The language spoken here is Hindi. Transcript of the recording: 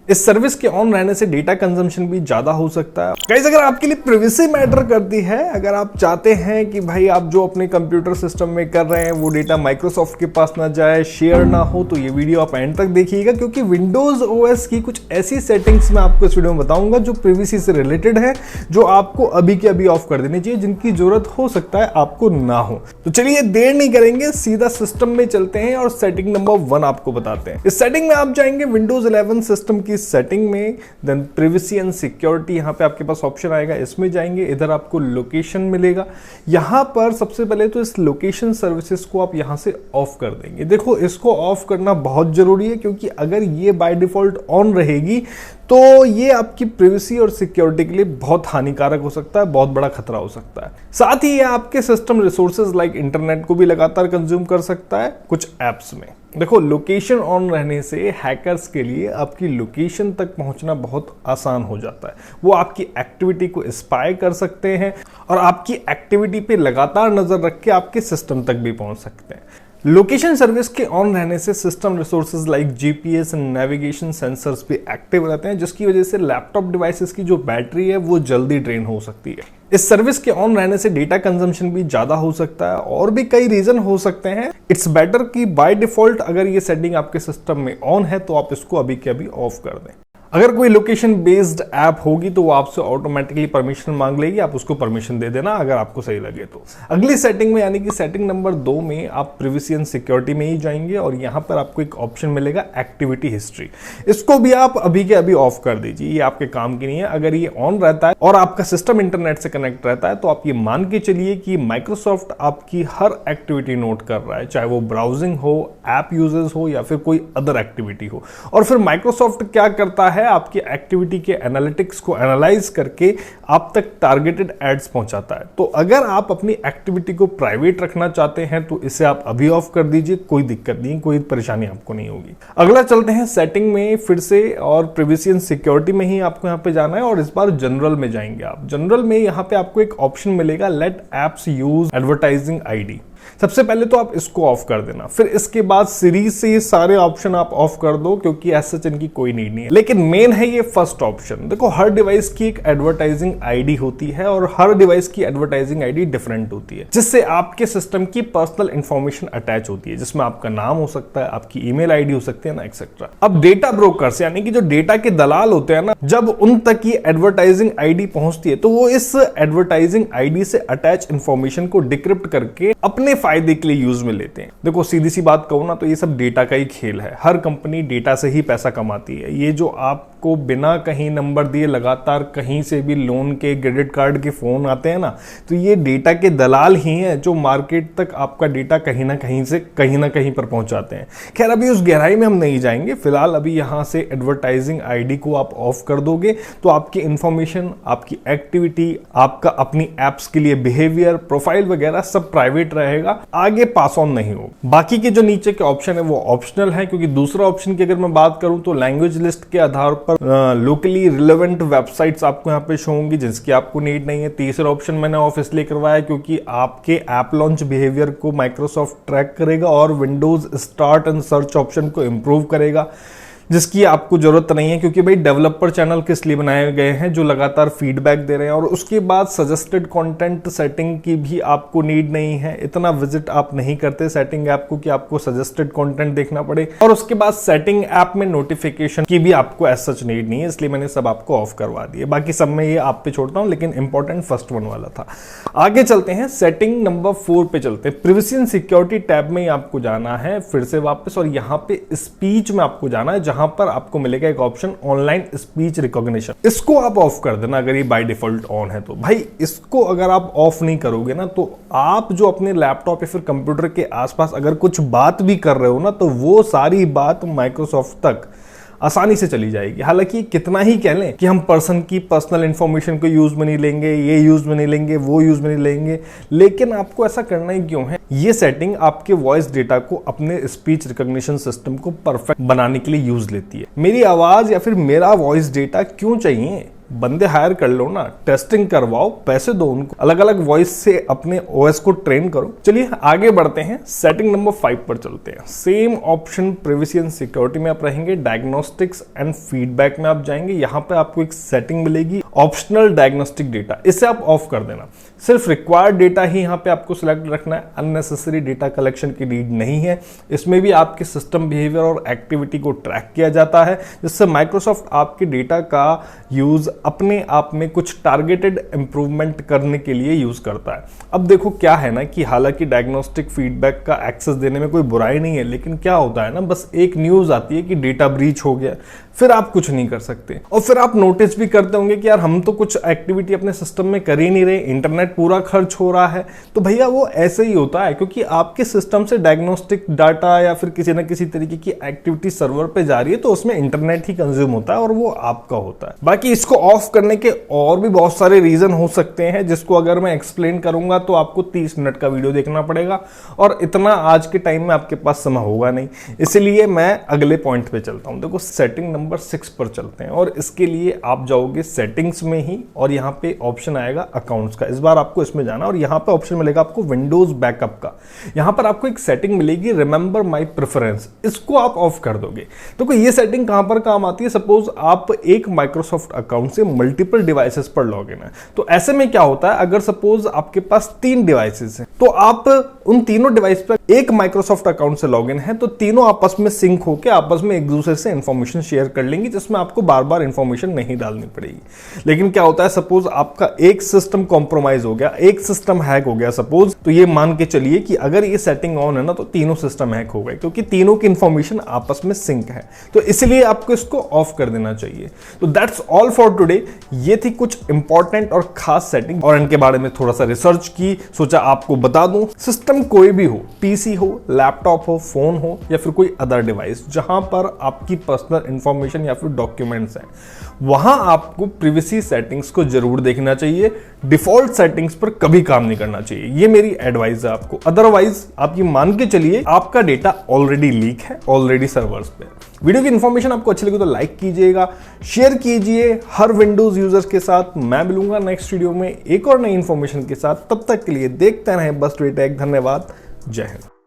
इस सर्विस के ऑन रहने से डेटा कंजम्पशन भी ज्यादा हो सकता है। गाइस, अगर आपके लिए प्राइवेसी मैटर करती है, अगर आप चाहते हैं कि भाई आप जो अपने कंप्यूटर सिस्टम में कर रहे हैं वो डेटा माइक्रोसॉफ्ट के पास ना जाए, शेयर ना हो, तो ये वीडियो आप एंड तक देखिएगा, क्योंकि विंडोज ओएस की कुछ ऐसी सेटिंग्स मैं आपको इस वीडियो में बताऊंगा जो प्राइवेसी से रिलेटेड है, जो आपको अभी के अभी ऑफ कर देनी चाहिए, जिनकी जरूरत हो सकता है आपको ना हो। तो चलिए देर नहीं करेंगे, सीधा सिस्टम में चलते हैं और सेटिंग नंबर 1 आपको बताते हैं। इस सेटिंग में आप जाएंगे विंडोज 11 सिस्टम की सेटिंग में, देन प्राइवेसी एंड सिक्योरिटी, यहां पे आपके पास ऑप्शन आएगा, इसमें जाएंगे, इधर आपको लोकेशन मिलेगा। यहां पर सबसे पहले तो इस लोकेशन सर्विसेज को आप यहां से ऑफ कर देंगे। देखो, इसको ऑफ करना बहुत जरूरी है, क्योंकि अगर ये बाय डिफॉल्ट ऑन रहेगी तो ये आपकी प्राइवेसी और सिक्योरिटी के लिए बहुत हानिकारक हो सकता है, बहुत बड़ा खतरा हो सकता है। साथ ही ये आपके सिस्टम रिसोर्सेज लाइक इंटरनेट को भी लगातार कंज्यूम कर सकता है कुछ एप्स में। देखो, लोकेशन ऑन रहने से हैकर्स के लिए आपकी लोकेशन तक पहुंचना बहुत आसान हो जाता है। वो आपकी एक्टिविटी को स्पाई कर सकते हैं और आपकी एक्टिविटी पे लगातार नजर रख के आपके सिस्टम तक भी पहुंच सकते हैं। लोकेशन सर्विस के ऑन रहने से system resources like GPS and navigation sensors भी एक्टिव रहते हैं, जिसकी वजह से लैपटॉप डिवाइसेस की जो बैटरी है वो जल्दी ड्रेन हो सकती है। इस सर्विस के ऑन रहने से डेटा कंजम्पशन भी ज्यादा हो सकता है और भी कई रीजन हो सकते हैं। इट्स बेटर कि बाय डिफॉल्ट अगर ये सेटिंग आपके सिस्टम में ऑन है तो आप इसको अभी के अभी ऑफ कर दें। अगर कोई लोकेशन बेस्ड ऐप होगी तो वो आपसे ऑटोमेटिकली परमिशन मांग लेगी, आप उसको परमिशन दे देना अगर आपको सही लगे तो। अगली सेटिंग में यानी कि सेटिंग नंबर 2 में आप प्राइवेसी एंड सिक्योरिटी में ही जाएंगे और यहां पर आपको एक ऑप्शन मिलेगा एक्टिविटी हिस्ट्री। इसको भी आप अभी के अभी ऑफ कर दीजिए, ये आपके काम की नहीं है। अगर ये ऑन रहता है और आपका सिस्टम इंटरनेट से कनेक्ट रहता है तो आप ये मान के चलिए कि माइक्रोसॉफ्ट आपकी हर एक्टिविटी नोट कर रहा है, चाहे वो ब्राउजिंग हो, ऐप यूजेस हो या फिर कोई अदर एक्टिविटी हो। और फिर माइक्रोसॉफ्ट क्या करता है, आपकी एक्टिविटी के एनालिटिक्स को एनालाइज करके आप तक टारगेटेड एड्स पहुंचाता है। तो अगर आप अपनी एक्टिविटी को प्राइवेट रखना चाहते हैं तो इसे आप अभी ऑफ कर दीजिए, कोई दिक्कत नहीं, कोई परेशानी आपको नहीं होगी। अगला चलते हैं सेटिंग में फिर से, और प्राइवेसी एंड सिक्योरिटी में ही आपको यहां पे जाना है और इस बार जनरल में जाएंगे आप। जनरल में यहां पे आपको एक ऑप्शन मिलेगा, let apps use advertising ID. सबसे पहले तो आप इसको ऑफ कर देना, फिर इसके बाद सीरीज से ये सारे ऑप्शन आप ऑफ कर दो, क्योंकि ऐसा इनकी कोई नीड नहीं है। लेकिन मेन है ये फर्स्ट ऑप्शन। देखो, हर डिवाइस की एक एडवर्टाइजिंग आईडी होती है और हर डिवाइस की एडवर्टाइजिंग आईडी डिफरेंट होती है, जिससे आपके सिस्टम की पर्सनल इंफॉर्मेशन अटैच होती है, जिसमें आपका नाम हो सकता है, आपकी ईमेल आईडी हो सकती है ना, एक्सेट्रा। अब डेटा ब्रोकर्स यानी कि जो डेटा के दलाल होते हैं ना, जब उन तक ये एडवर्टाइजिंग आईडी पहुंचती है तो वो इस एडवर्टाइजिंग आईडी से अटैच इंफॉर्मेशन को डिक्रिप्ट करके अपने फायदे के लिए यूज में लेते हैं। देखो, सीधी सी बात कहूं ना तो ये सब डेटा का ही खेल है। हर कंपनी डेटा से ही पैसा कमाती है। ये जो आपको बिना कहीं नंबर दिए लगातार कहीं से भी लोन के, क्रेडिट कार्ड के फोन आते हैं ना, तो ये डेटा के दलाल ही हैं जो मार्केट तक आपका डेटा कहीं ना कहीं से कहीं ना कहीं पर पहुंचाते हैं। खैर, अभी उस गहराई में हम नहीं जाएंगे। फिलहाल अभी यहां से एडवर्टाइजिंग आईडी को आप ऑफ कर दोगे तो आपकी इंफॉर्मेशन, आपकी एक्टिविटी, आपका अपनी एप्स के लिए बिहेवियर, प्रोफाइल वगैरह सब प्राइवेट रहेगा, आगे पास ऑन नहीं हो। बाकी के जो नीचे के ऑप्शन है वो ऑप्शनल है, क्योंकि दूसरा ऑप्शन की अगर मैं बात करूं तो लैंग्वेज लिस्ट के आधार पर लोकली रिलेवेंट वेबसाइट्स आपको यहां पे शो होंगी, जिसकी आपको नीड नहीं है। तीसरा ऑप्शन मैंने ऑफ इसलिए करवाया क्योंकि आपके ऐप लॉन्च बिहेवियर को माइक्रोसॉफ्ट ट्रैक करेगा और Windows start and search option को इंप्रूव करेगा, जिसकी आपको जरूरत नहीं है, क्योंकि भाई डेवलपर चैनल किस लिए बनाए गए हैं, जो लगातार फीडबैक दे रहे हैं। और उसके बाद सजेस्टेड कंटेंट सेटिंग की भी आपको नीड नहीं है, इतना विजिट आप नहीं करते सेटिंग ऐप को कि आपको सजेस्टेड कंटेंट देखना पड़े। और उसके बाद सेटिंग ऐप में नोटिफिकेशन की भी आपको एज सच नीड नहीं है, इसलिए मैंने सब आपको ऑफ करवा दिए। बाकी सब में ये आप पे छोड़ता हूं, लेकिन इंपॉर्टेंट फर्स्ट वन वाला था। आगे चलते हैं, सेटिंग नंबर 4 पे चलते हैं। प्राइवेसी एंड सिक्योरिटी टैब में आपको जाना है फिर से वापस, और यहां पे स्पीच में आपको जाना है, जहां पर आपको मिलेगा एक ऑप्शन ऑनलाइन स्पीच रिकॉग्निशन। इसको आप ऑफ कर देना अगर ये बाय डिफॉल्ट ऑन है तो। भाई, इसको अगर आप ऑफ नहीं करोगे ना तो आप जो अपने लैपटॉप या फिर कंप्यूटर के आसपास अगर कुछ बात भी कर रहे हो ना, तो वो सारी बात माइक्रोसॉफ्ट तक आसानी से चली जाएगी। हालांकि कितना ही कह लें कि हम पर्सन की पर्सनल इंफॉर्मेशन को यूज में नहीं लेंगे, ये यूज में नहीं लेंगे, वो यूज में नहीं लेंगे, लेकिन आपको ऐसा करना ही क्यों है? ये सेटिंग आपके वॉइस डेटा को अपने स्पीच रिकॉग्निशन सिस्टम को परफेक्ट बनाने के लिए यूज लेती है। मेरी आवाज या फिर मेरा वॉइस डेटा क्यों चाहिए? बंदे हायर कर लो ना, टेस्टिंग करवाओ, पैसे दो उनको, अलग अलग वॉइस से अपने ओएस को ट्रेन करो। चलिए आगे बढ़ते हैं, सेटिंग नंबर 5 पर चलते हैं। Same option privacy and security में आप रहेंगे, डायग्नोस्टिक्स एंड फीडबैक में आप जाएंगे। यहां पे आपको एक सेटिंग मिलेगी, ऑप्शनल डायग्नोस्टिक डेटा, इसे आप ऑफ कर देना। सिर्फ रिक्वायर्ड डेटा ही यहां पे आपको सिलेक्ट रखना है, अननेसेसरी डेटा कलेक्शन की नीड नहीं है। इसमें भी आपके सिस्टम बिहेवियर और एक्टिविटी को ट्रैक किया जाता है, जिससे माइक्रोसॉफ्ट आपके डेटा का यूज अपने आप में कुछ टारगेटेड इंप्रूवमेंट करने के लिए यूज करता है। अब देखो क्या है ना कि हालांकि डायग्नोस्टिक फीडबैक का एक्सेस देने में कोई बुराई नहीं है, लेकिन क्या होता है ना, बस एक न्यूज आती है कि डेटा ब्रीच हो गया, फिर आप कुछ नहीं कर सकते। और फिर आप नोटिस भी करते होंगे कि यार हम तो कुछ एक्टिविटी अपने सिस्टम में कर ही नहीं रहे, इंटरनेट पूरा खर्च हो रहा है। तो भैया वो ऐसे ही होता है, क्योंकि आपके सिस्टम से डायग्नोस्टिक डाटा या फिर किसी ना किसी तरीके की एक्टिविटी सर्वर पे जा रही है, तो उसमें इंटरनेट ही कंज्यूम होता है और वो आपका होता है। बाकी इसको ऑफ करने के और भी बहुत सारे रीजन हो सकते हैं, जिसको अगर मैं एक्सप्लेन करूंगा तो आपको 30 मिनट का वीडियो देखना पड़ेगा, और इतना आज के टाइम में आपके पास समय होगा नहीं। इसलिए मैं अगले पॉइंट पे चलता हूं। देखो सेटिंग नंबर 6 पर चलते हैं, और इसके लिए आप जाओगे सेटिंग्स में ही, और यहाँ पे ऑप्शन आएगा अकाउंट्स का। इस बार आपको इसमें जाना, और यहाँ पे ऑप्शन मिलेगा आपको विंडोज बैकअप का। यहाँ पर आपको एक सेटिंग मिलेगी, रिमेंबर माई प्रेफरेंस, इसको आप ऑफ कर दोगे। तो ये सेटिंग कहां पर काम आती है? सपोज आप एक माइक्रोसॉफ्ट अकाउंट से मल्टीपल डिवाइसेस पर लॉग इन है, तो ऐसे में क्या होता है, अगर सपोज आपके पास 3 डिवाइसेस हैं, तो आप उन तीनों डिवाइस पर एक माइक्रोसॉफ्ट अकाउंट से लॉग इन है, तो तीनों आपस में सिंक होकर आपस में एक दूसरे से इंफॉर्मेशन शेयर कर लेंगे, जिसमें आपको बार बार इंफॉर्मेशन नहीं डालनी पड़ेगी। लेकिन क्या होता है, सपोज आपका एक सिस्टम कॉम्प्रोमाइज हो गया, एक सिस्टम हैक हो गया सपोज, तो ये मान के चलिए कि अगर ये सेटिंग ऑन है ना, तो तीनों सिस्टम हैक हो गए, क्योंकि तीनों की इंफॉर्मेशन आपस में सिंक है। तो इसलिए आपको इसको ऑफ कर देना चाहिए। तो दैट्स ऑल फॉर टुडे। ये थी कुछ इंपॉर्टेंट और खास सेटिंग, और इनके बारे में थोड़ा सा रिसर्च की, सोचा आपको बता दूं। सिस्टम कोई भी हो, पीसी हो, लैपटॉप हो, फोन हो, या फिर कोई अदर डिवाइस जहां पर आपकी पर्सनल इंफॉर्मेशन या फिर डॉक्यूमेंट्स हैं, वहां आपको प्रिवेसी सेटिंग्स को जरूर देखना चाहिए। डिफॉल्ट सेटिंग्स पर कभी काम नहीं करना चाहिए, ये मेरी एडवाइस है आपको। अदरवाइज आप ये मान के चलिए आपका डेटा ऑलरेडी लीक है, ऑलरेडी सर्वर्स पे। वीडियो की इंफॉर्मेशन आपको अच्छी लगी तो लाइक कीजिएगा, शेयर कीजिए हर विंडोज यूजर्स के साथ। मैं मिलूंगा नेक्स्ट वीडियो में एक और नई इंफॉर्मेशन के साथ। तब तक के लिए देखते रहें बस ट्वीट। धन्यवाद, जय हिंद।